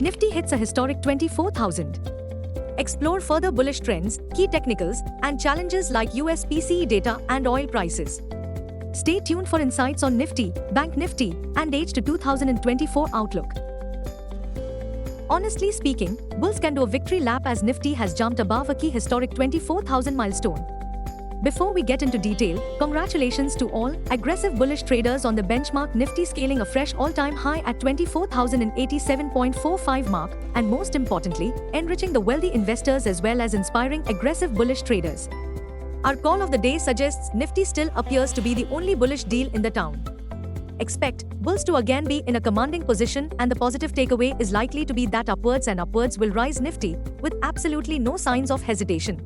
Nifty hits a historic 24,000. Explore further bullish trends, key technicals, and challenges like US PCE data and oil prices. Stay tuned for insights on Nifty, Bank Nifty, and H2 2024 outlook. Honestly speaking, bulls can do a victory lap as Nifty has jumped above a key historic 24,000 milestone. Before we get into detail, congratulations to all aggressive bullish traders on the benchmark Nifty scaling a fresh all-time high at 24,087.45 mark, and most importantly, enriching the wealthy investors as well as inspiring aggressive bullish traders. Our call of the day suggests Nifty still appears to be the only bullish deal in the town. Expect bulls to again be in a commanding position, and the positive takeaway is likely to be that upwards will rise Nifty, with absolutely no signs of hesitation.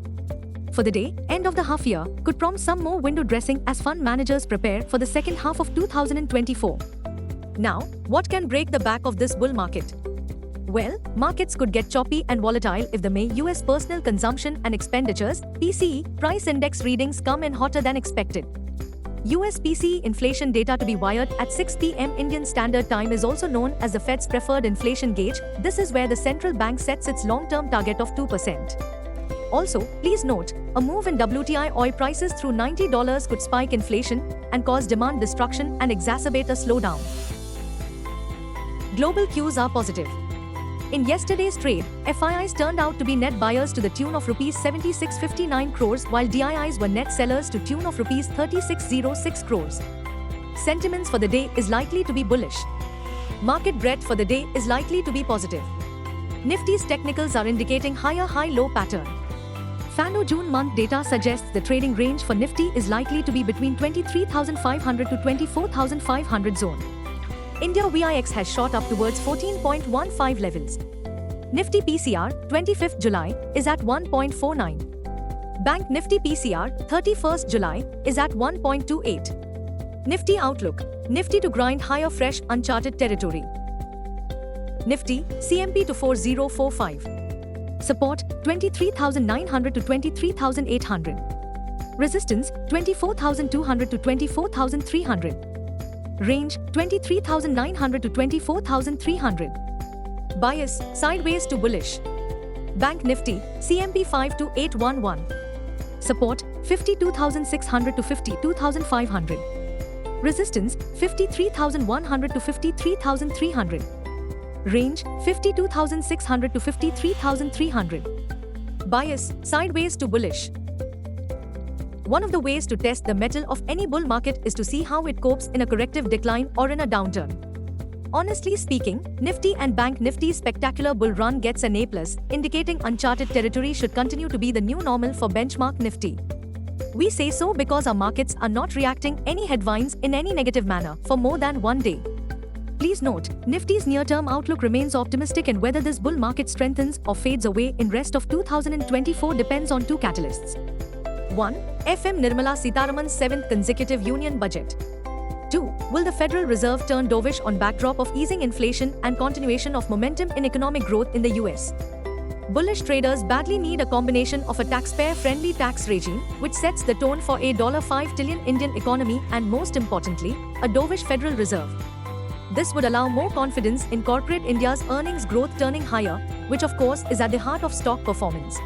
For the day, end of the half year could prompt some more window dressing as fund managers prepare for the second half of 2024. Now, what can break the back of this bull market? Well, markets could get choppy and volatile if the May US Personal Consumption and Expenditures (PCE) price index readings come in hotter than expected. US PCE inflation data to be wired at 6 p.m. Indian Standard Time is also known as the Fed's preferred inflation gauge. This is where the central bank sets its long-term target of 2%. Also, please note, a move in WTI oil prices through $90 could spike inflation and cause demand destruction and exacerbate a slowdown. Global cues are positive. In yesterday's trade, FIIs turned out to be net buyers to the tune of Rs 7659 crores while DIIs were net sellers to tune of Rs 3606 crores. Sentiments for the day is likely to be bullish. Market breadth for the day is likely to be positive. Nifty's technicals are indicating higher high-low pattern. FANO June month data suggests the trading range for Nifty is likely to be between 23,500 to 24,500 zone. India VIX has shot up towards 14.15 levels. Nifty PCR, 25th July, is at 1.49. Bank Nifty PCR, 31st July, is at 1.28. Nifty outlook, Nifty to grind higher fresh uncharted territory. Nifty, CMP to 4045. Support, 23,900 to 23,800. Resistance, 24,200 to 24,300. Range, 23,900 to 24,300. Bias, sideways to bullish. Bank Nifty, CMP 5 to 811. Support, 52,600 to 52,500. Resistance, 53,100 to 53,300. Range, 52,600 to 53,300. Bias, sideways to bullish. One of the ways to test the mettle of any bull market is to see how it copes in a corrective decline or in a downturn. Honestly speaking, Nifty and Bank Nifty's spectacular bull run gets an A+, indicating uncharted territory should continue to be the new normal for benchmark Nifty. We say so because our markets are not reacting any headwinds in any negative manner for more than one day. Please note, Nifty's near-term outlook remains optimistic, and whether this bull market strengthens or fades away in rest of 2024 depends on two catalysts. 1. FM Nirmala Sitharaman's 7th consecutive union budget. 2. Will the Federal Reserve turn dovish on backdrop of easing inflation and continuation of momentum in economic growth in the US? Bullish traders badly need a combination of a taxpayer-friendly tax regime, which sets the tone for a $5 trillion Indian economy, and most importantly, a dovish Federal Reserve. This would allow more confidence in corporate India's earnings growth turning higher, which of course is at the heart of stock performance.